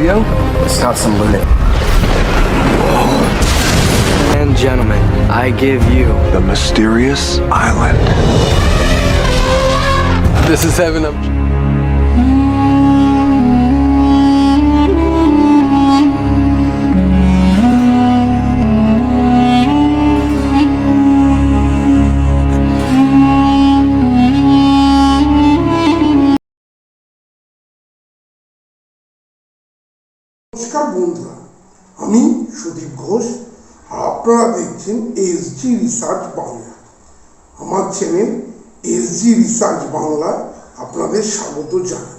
video, let's start some looting. And gentlemen, I give you The Mysterious Island. this is heaven. নমস্কার বন্ধুরা, আমি সুদীপ ঘোষ আর আপনারা দেখছেন SG research Bangla. আমার চ্যানেল এসজি রিসার্চ বাংলা আপনাদের স্বাগত জানাই।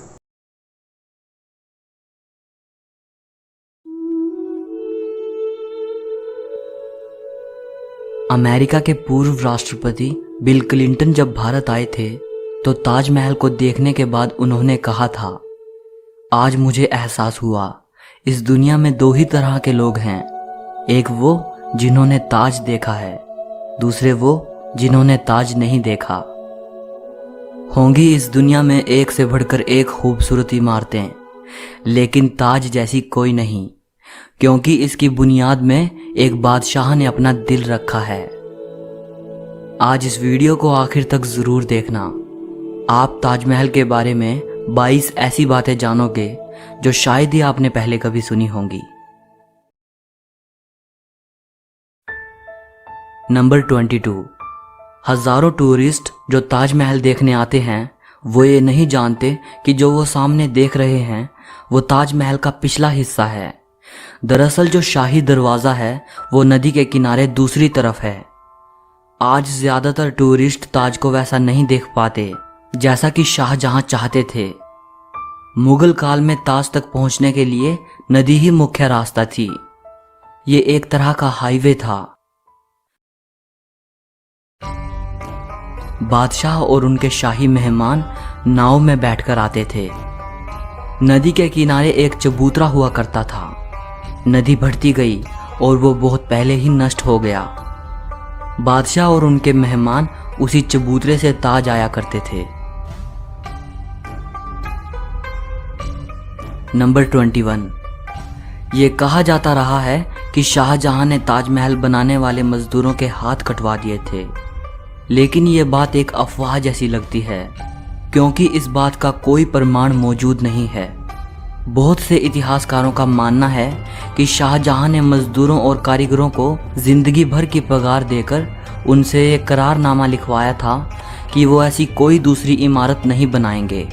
अमेरिका के पूर्व राष्ट्रपति बिल क्लिंटन जब भारत आए थे तो ताजमहल को देखने के बाद उन्होंने कहा था, आज मुझे एहसास हुआ इस दुनिया में दो ही तरह के लोग हैं, एक वो जिन्होंने ताज देखा है, दूसरे वो जिन्होंने ताज नहीं देखा। होंगी इस दुनिया में एक से बढ़कर एक खूबसूरत इमारतें, लेकिन ताज जैसी कोई नहीं, क्योंकि इसकी बुनियाद में एक बादशाह ने अपना दिल रखा है। आज इस वीडियो को आखिर तक जरूर देखना। आप ताजमहल के बारे में 22 ऐसी बातें जानोगे जो शायद ही आपने पहले कभी सुनी होंगी। नंबर 22। हजारों टूरिस्ट जो ताजमहल देखने आते हैं वो ये नहीं जानते कि जो वो सामने देख रहे हैं वो ताजमहल का पिछला हिस्सा है। दरअसल जो शाही दरवाज़ा है वो नदी के किनारे दूसरी तरफ है। आज ज़्यादातर टूरिस्ट ताज को वैसा नहीं देख पाते जैसा कि शाहजहां चाहते थे। मुगल काल में ताज तक पहुंचने के लिए नदी ही मुख्य रास्ता थी। ये एक तरह का हाईवे था। बादशाह और उनके शाही मेहमान नाव में बैठकर आते थे। नदी के किनारे एक चबूतरा हुआ करता था। नदी बढ़ती गई और वो बहुत पहले ही नष्ट हो गया। बादशाह और उनके मेहमान उसी चबूतरे से ताज आया करते थे। नंबर 21। ये कहा जाता रहा है कि शाहजहां ने ताजमहल बनाने वाले मजदूरों के हाथ कटवा दिए थे, लेकिन ये बात एक अफवाह जैसी लगती है, क्योंकि इस बात का कोई प्रमाण मौजूद नहीं है। बहुत से इतिहासकारों का मानना है कि शाहजहां ने मजदूरों और कारीगरों को जिंदगी भर की पगार देकर उनसे एक करारनामा लिखवाया था कि वो ऐसी कोई दूसरी इमारत नहीं बनाएंगे।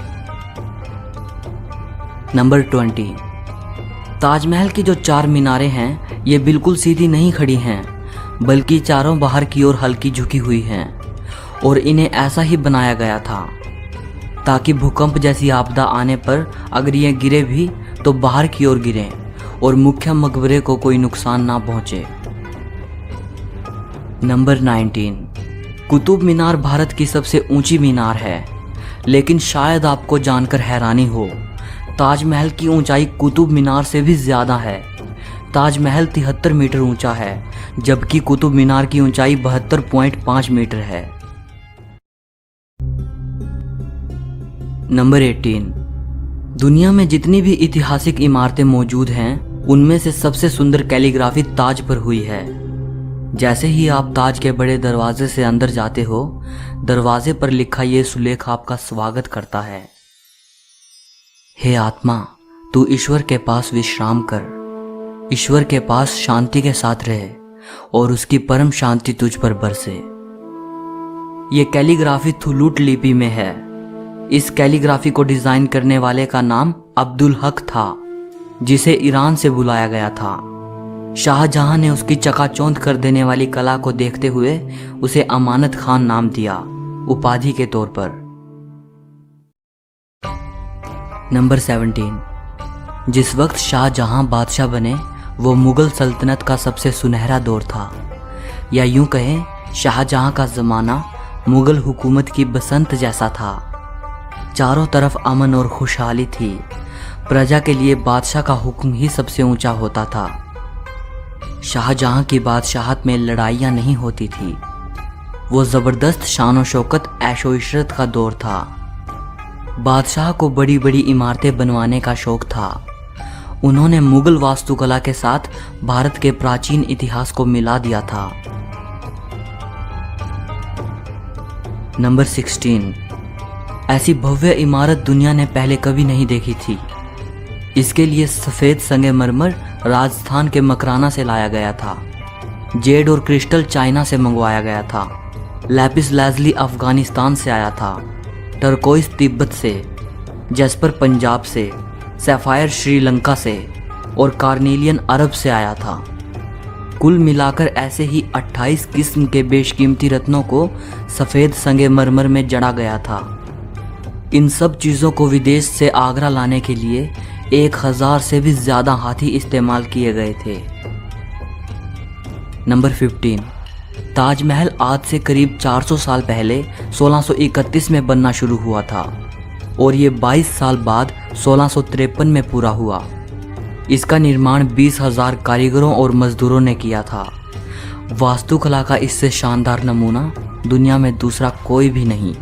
नंबर 20। ताजमहल की जो 4 मीनारें हैं ये बिल्कुल सीधी नहीं खड़ी हैं, बल्कि चारों बाहर की ओर हल्की झुकी हुई हैं, और इन्हें ऐसा ही बनाया गया था ताकि भूकंप जैसी आपदा आने पर अगर ये गिरे भी तो बाहर की ओर गिरें और मुख्य मकबरे को कोई नुकसान ना पहुंचे। नंबर 19। कुतुब मीनार भारत की सबसे ऊंची मीनार है, लेकिन शायद आपको जानकर हैरानी हो, ताजमहल की ऊंचाई कुतुब मीनार से भी ज़्यादा है। ताजमहल 73 मीटर ऊंचा है, जबकि कुतुब मीनार की ऊंचाई 72.5 मीटर है। नंबर 18। दुनिया में जितनी भी ऐतिहासिक इमारतें मौजूद हैं उनमें से सबसे सुंदर कैलीग्राफी ताज पर हुई है। जैसे ही आप ताज के बड़े दरवाजे से अंदर जाते हो, दरवाजे पर लिखा ये सुलेख आपका स्वागत करता है। हे आत्मा, तू ईश्वर के पास विश्राम कर, ईश्वर के पास शांति के साथ रहे और उसकी परम शांति तुझ पर बरसे। ये कैलीग्राफी थुलूट लिपि में है। इस कैलीग्राफी को डिजाइन करने वाले का नाम अब्दुल हक था, जिसे ईरान से बुलाया गया था। शाहजहां ने उसकी चकाचौंध कर देने वाली कला को देखते हुए उसे अमानत खान नाम दिया, उपाधि के तौर पर। नंबर 17। जिस वक्त शाहजहां बादशाह बने वो मुगल सल्तनत का सबसे सुनहरा दौर था, या यूं कहें शाहजहां का ज़माना मुगल हुकूमत की बसंत जैसा था। चारों तरफ अमन और खुशहाली थी। प्रजा के लिए बादशाह का हुक्म ही सबसे ऊंचा होता था। शाहजहां की बादशाहत में लड़ाइयाँ नहीं होती थी। वो ज़बरदस्त शान शौकत ऐशो इशरत का दौर था। बादशाह को बड़ी बड़ी इमारतें बनवाने का शौक था उन्होंने मुगल वास्तुकला के साथ भारत के प्राचीन इतिहास को मिला दिया था। नंबर 16, ऐसी भव्य इमारत दुनिया ने पहले कभी नहीं देखी थी। इसके लिए सफेद संगमरमर राजस्थान के मकराना से लाया गया था। जेड और क्रिस्टल चाइना से मंगवाया गया था। लैपिस लाजुली अफगानिस्तान से आया था। टर्कोइस तिब्बत से, जैस्पर पंजाब से, सैफायर श्रीलंका से और कार्नेलियन अरब से आया था। कुल मिलाकर ऐसे ही 28 किस्म के बेशकीमती रत्नों को सफ़ेद संगमरमर में जड़ा गया था। इन सब चीज़ों को विदेश से आगरा लाने के लिए 1000 से भी ज़्यादा हाथी इस्तेमाल किए गए थे। नंबर 15, ताजमहल आज से करीब 400 साल पहले 1631 में बनना शुरू हुआ था और ये 22 साल बाद 1653 में पूरा हुआ। इसका निर्माण 20,000 कारीगरों और मजदूरों ने किया था। वास्तुकला का इससे शानदार नमूना दुनिया में दूसरा कोई भी नहीं।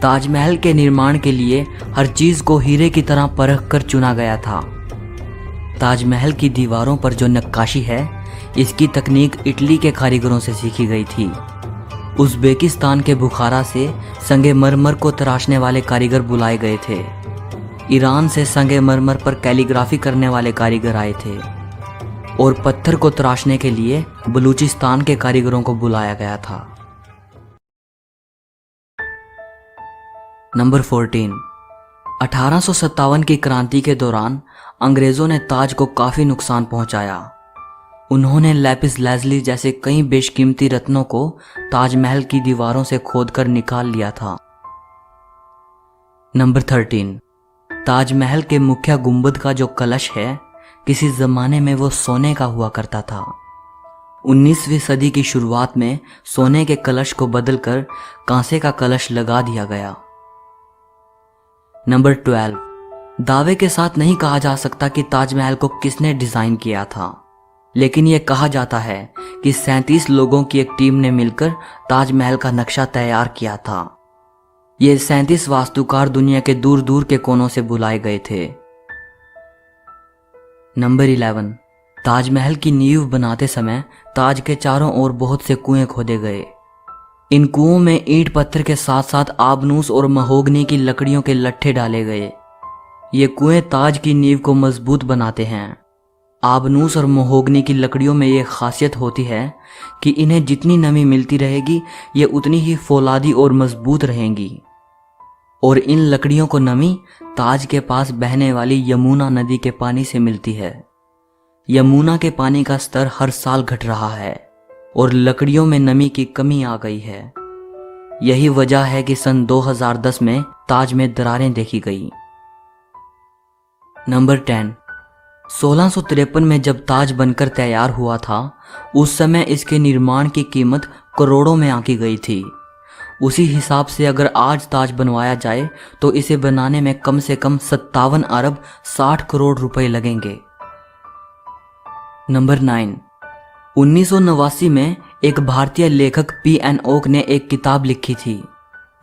ताजमहल के निर्माण के लिए हर चीज़ को हीरे की तरह परख कर चुना गया था। ताजमहल की दीवारों पर जो नक्काशी है, इसकी तकनीक इटली के कारीगरों से सीखी गई थी। उज़्बेकिस्तान के बुखारा से संगमरमर को तराशने वाले कारीगर बुलाए गए थे। ईरान से संगमरमर पर कैलीग्राफी करने वाले कारीगर आए थे और पत्थर को तराशने के लिए बलूचिस्तान के कारीगरों को बुलाया गया था। नंबर 14, 1857 की क्रांति के दौरान अंग्रेज़ों ने ताज को काफ़ी नुकसान पहुंचाया। उन्होंने लैपिस लाजुली जैसे कई बेशकीमती रत्नों को ताजमहल की दीवारों से खोदकर निकाल लिया था। नंबर 13, ताजमहल के मुख्य गुंबद का जो कलश है, किसी ज़माने में वो सोने का हुआ करता था। 19वीं सदी की शुरुआत में सोने के कलश को बदलकर कांसे का कलश लगा दिया गया। नंबर 12, दावे के साथ नहीं कहा जा सकता कि ताजमहल को किसने डिज़ाइन किया था, लेकिन यह कहा जाता है कि 37 लोगों की एक टीम ने मिलकर ताजमहल का नक्शा तैयार किया था। ये 37 वास्तुकार दुनिया के दूर दूर के कोनों से बुलाए गए थे। नंबर 11, ताजमहल की नींव बनाते समय ताज के चारों ओर बहुत से कुएं खोदे गए। इन कुओं में ईंट पत्थर के साथ साथ आबनूस और महोगनी की लकड़ियों के लट्ठे डाले गए। ये कुएं ताज की नींव को मजबूत बनाते हैं। आबनूस और महोगनी की लकड़ियों में ये खासियत होती है कि इन्हें जितनी नमी मिलती रहेगी, ये उतनी ही फौलादी और मजबूत रहेंगी। और इन लकड़ियों को नमी ताज के पास बहने वाली यमुना नदी के पानी से मिलती है। यमुना के पानी का स्तर हर साल घट रहा है और लकड़ियों में नमी की कमी आ गई है। यही वजह है कि सन 2010 में ताज में दरारें देखी गई। नंबर 10, 1653 में जब ताज बनकर तैयार हुआ था, उस समय इसके निर्माण की कीमत करोड़ों में आंकी गई थी। उसी हिसाब से अगर आज ताज बनवाया जाए तो इसे बनाने में कम से कम 57 अरब 60 करोड़ रुपए लगेंगे। नंबर 9, 1989 में एक भारतीय लेखक P.N. ओक ने एक किताब लिखी थी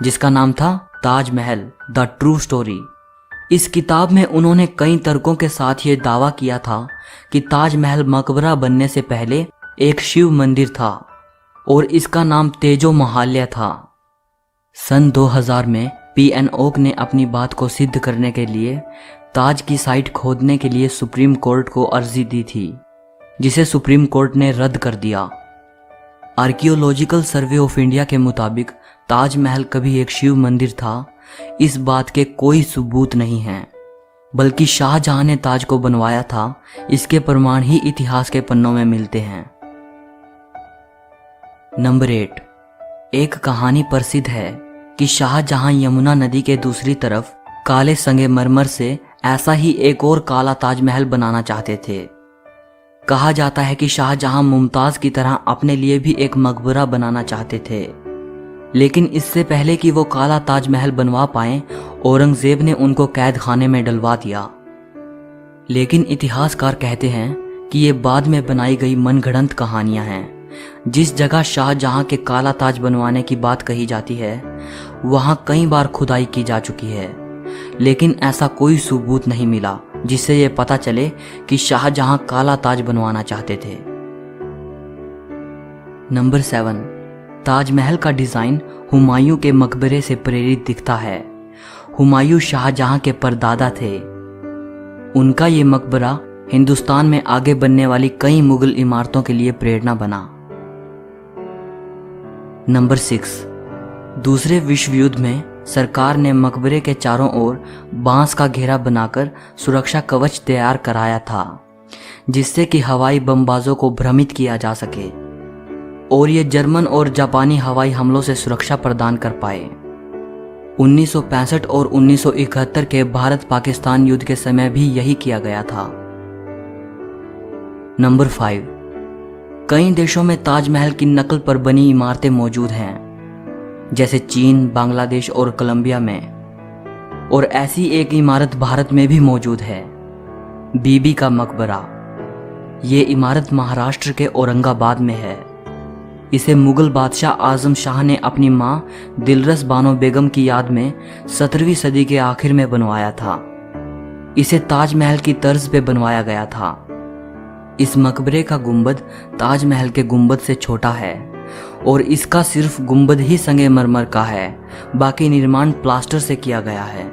जिसका नाम था ताजमहल द ट्रू स्टोरी। इस किताब में उन्होंने कई तर्कों के साथ ये दावा किया था कि ताजमहल मकबरा बनने से पहले एक शिव मंदिर था और इसका नाम तेजो महाल्या था। सन 2000 में P.N. ओक ने अपनी बात को सिद्ध करने के लिए ताज की साइट खोदने के लिए सुप्रीम कोर्ट को अर्जी दी थी, जिसे सुप्रीम कोर्ट ने रद्द कर दिया। आर्कियोलॉजिकल सर्वे ऑफ इंडिया के मुताबिक ताजमहल कभी एक शिव मंदिर था, इस बात के कोई सबूत नहीं हैं, बल्कि शाहजहां ने ताज को बनवाया था, इसके प्रमाण ही इतिहास के पन्नों में मिलते हैं। नंबर 8, एक कहानी प्रसिद्ध है कि शाहजहां यमुना नदी के दूसरी तरफ काले संगमरमर से ऐसा ही एक और काला ताजमहल बनाना चाहते थे। कहा जाता है कि शाहजहां मुमताज की तरह अपने लिए भी एक मकबरा बनाना चाहते थे, लेकिन इससे पहले कि वो काला ताजमहल बनवा पाएं, औरंगजेब ने उनको कैद खाने में डलवा दिया। लेकिन इतिहासकार कहते हैं कि ये बाद में बनाई गई मनगढ़ंत कहानियां हैं। जिस जगह शाहजहां के काला ताज बनवाने की बात कही जाती है, वहां कई बार खुदाई की जा चुकी है, लेकिन ऐसा कोई सबूत नहीं मिला जिससे ये पता चले कि शाहजहां काला ताज बनवाना चाहते थे। नंबर 7, ताजमहल का डिजाइन हुमायूं के मकबरे से प्रेरित दिखता है। हुमायूं शाहजहां के परदादा थे। उनका ये मकबरा हिंदुस्तान में आगे बनने वाली कई मुगल इमारतों के लिए प्रेरणा बना। नंबर 6, दूसरे विश्व युद्ध में सरकार ने मकबरे के चारों ओर बांस का घेरा बनाकर सुरक्षा कवच तैयार कराया था, जिससे कि हवाई बमबाजों को भ्रमित किया जा सके और ये जर्मन और जापानी हवाई हमलों से सुरक्षा प्रदान कर पाए। 1965 और 1971 के भारत पाकिस्तान युद्ध के समय भी यही किया गया था। नंबर 5, कई देशों में ताजमहल की नकल पर बनी इमारतें मौजूद हैं, जैसे चीन, बांग्लादेश और कोलंबिया में। और ऐसी एक इमारत भारत में भी मौजूद है, बीबी का मकबरा। ये इमारत महाराष्ट्र के औरंगाबाद में है। इसे मुगल बादशाह आजम शाह ने अपनी मां दिलरस बानो बेगम की याद में 17वीं सदी के आखिर में बनवाया था। इसे ताजमहल की तर्ज पे बनवाया गया था। इस मकबरे का गुंबद ताजमहल के गुंबद से छोटा है और इसका सिर्फ गुंबद ही संगमरमर का है, बाकी निर्माण प्लास्टर से किया गया है।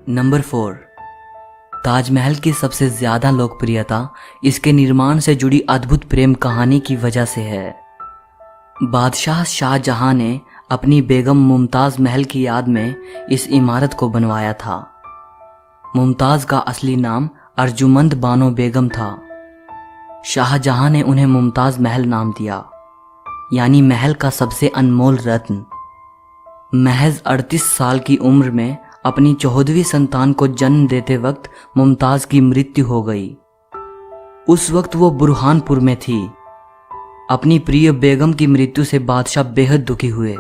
नंबर 4, ताजमहल की सबसे ज्यादा लोकप्रियता इसके निर्माण से जुड़ी अद्भुत प्रेम कहानी की वजह से है। बादशाह शाहजहां ने अपनी बेगम मुमताज महल की याद में इस इमारत को बनवाया था। मुमताज का असली नाम अर्जुमंद बानो बेगम था। शाहजहां ने उन्हें मुमताज महल नाम दिया, यानी महल का सबसे अनमोल रत्न। महज 38 साल की उम्र में अपनी 14वीं संतान को जन्म देते वक्त मुमताज की मृत्यु हो गई। उस वक्त वो बुरहानपुर में थी। अपनी प्रिय बेगम की मृत्यु से बादशाह बेहद दुखी हुए,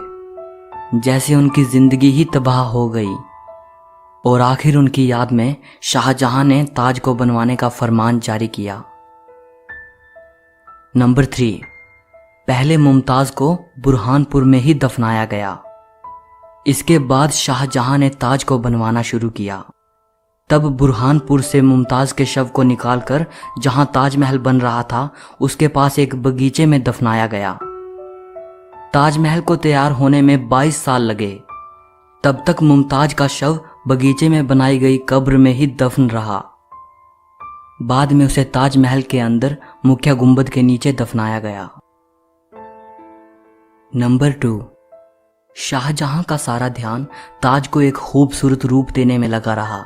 जैसे उनकी जिंदगी ही तबाह हो गई। और आखिर उनकी याद में शाहजहां ने ताज को बनवाने का फरमान जारी किया। नंबर 3, पहले मुमताज को बुरहानपुर में ही दफनाया गया। इसके बाद शाहजहां ने ताज को बनवाना शुरू किया। तब बुरहानपुर से मुमताज के शव को निकालकर जहां ताजमहल बन रहा था उसके पास एक बगीचे में दफनाया गया। ताजमहल को तैयार होने में 22 साल लगे। तब तक मुमताज का शव बगीचे में बनाई गई कब्र में ही दफन रहा। बाद में उसे ताजमहल के अंदर मुख्य गुंबद के नीचे दफनाया गया। नंबर 2, शाहजहां का सारा ध्यान ताज को एक खूबसूरत रूप देने में लगा रहा।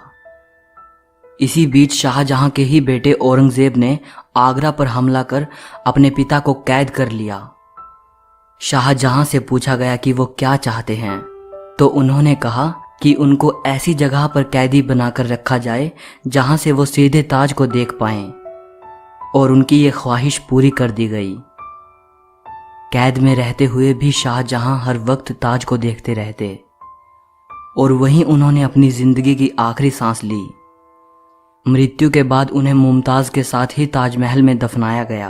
इसी बीच शाहजहां के ही बेटे औरंगजेब ने आगरा पर हमला कर अपने पिता को कैद कर लिया। शाहजहां से पूछा गया कि वो क्या चाहते हैं, तो उन्होंने कहा कि उनको ऐसी जगह पर कैदी बनाकर रखा जाए जहां से वो सीधे ताज को देख पाएं, और उनकी ये ख्वाहिश पूरी कर दी गई। कैद में रहते हुए भी शाहजहां हर वक्त ताज को देखते रहते और वहीं उन्होंने अपनी जिंदगी की आखिरी सांस ली। मृत्यु के बाद उन्हें मुमताज के साथ ही ताजमहल में दफनाया गया।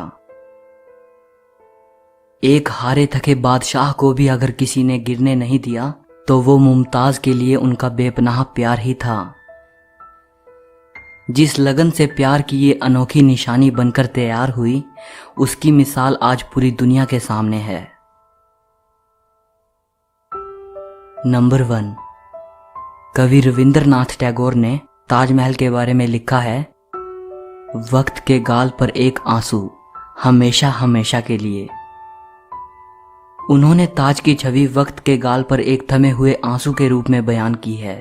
एक हारे थके बादशाह को भी अगर किसी ने गिरने नहीं दिया तो वो मुमताज के लिए उनका बेपनाह प्यार ही था। जिस लगन से प्यार की ये अनोखी निशानी बनकर तैयार हुई, उसकी मिसाल आज पूरी दुनिया के सामने है। नंबर 1, कवि रविंद्रनाथ टैगोर ने ताजमहल के बारे में लिखा है, वक्त के गाल पर एक आंसू हमेशा हमेशा के लिए। उन्होंने ताज की छवि वक्त के गाल पर एक थमे हुए आंसू के रूप में बयान की है।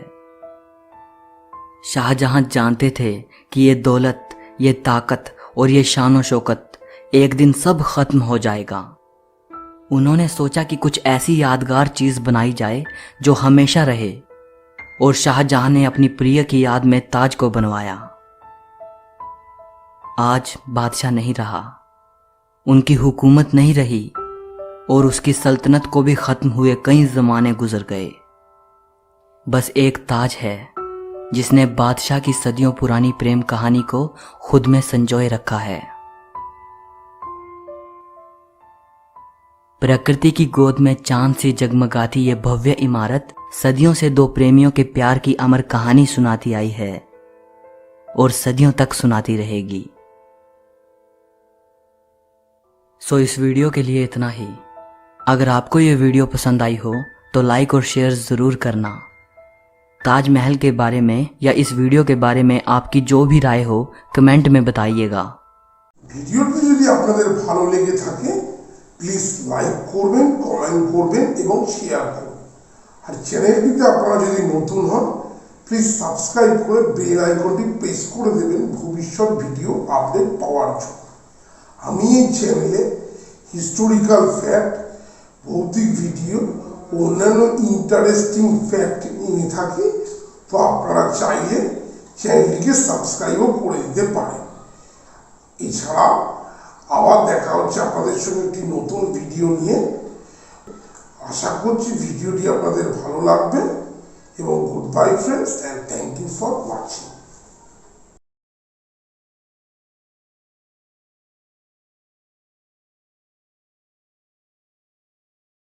शाहजहां जानते थे कि ये दौलत, ये ताकत और ये शानो शौकत एक दिन सब खत्म हो जाएगा। उन्होंने सोचा कि कुछ ऐसी यादगार चीज बनाई जाए जो हमेशा रहे, और शाहजहां ने अपनी प्रिय की याद में ताज को बनवाया। आज बादशाह नहीं रहा, उनकी हुकूमत नहीं रही और उसकी सल्तनत को भी खत्म हुए कई जमाने गुजर गए। बस एक ताज है जिसने बादशाह की सदियों पुरानी प्रेम कहानी को खुद में संजोए रखा है। प्रकृति की गोद में चांद सी जगमगाती ये भव्य इमारत सदियों से दो प्रेमियों के प्यार की अमर कहानी सुनाती आई है। और सदियों तक सुनाती रहेगी। सो इस वीडियो के लिए इतना ही। अगर आपको ये वीडियो पसंद आई हो तो लाइक और शेयर ज़रूर करना। ताजमहल के बारे में या इस वीडियो के बारे में आपकी जो भी राय हो कमेंट में बताइएगा। ভিডিওটি যদি আপনাদের ভালো লেগে থাকে প্লিজ লাইক করবেন, কমেন্ট করবেন এবং শেয়ার করবেন। আর চ্যানেলটিতে আপনারা যদি নতুন হন প্লিজ সাবস্ক্রাইব করে বেল আইকনটি প্রেস করে দেবেন ভবিষ্যৎ ভিডিও আপডেট পাওয়ার জন্য। আমি এই চ্যানেলে হিস্টোরিক্যাল ফ্যাক্ট, ভৌতিক ভিডিও ও অন্যান্য ইন্টারেস্টিং ফ্যাক্ট নিয়ে থাকি। তো আপনারা চাইলে চ্যানেলটিকে সাবস্ক্রাইবও করে দিতে পারেন। এছাড়া আবার দেখা হচ্ছে আপনাদের সঙ্গে একটি নতুন ভিডিও নিয়ে। আশা করছি ভিডিওটি আপনাদের ভালো লাগবে এবং goodbye friends and thank you for watching.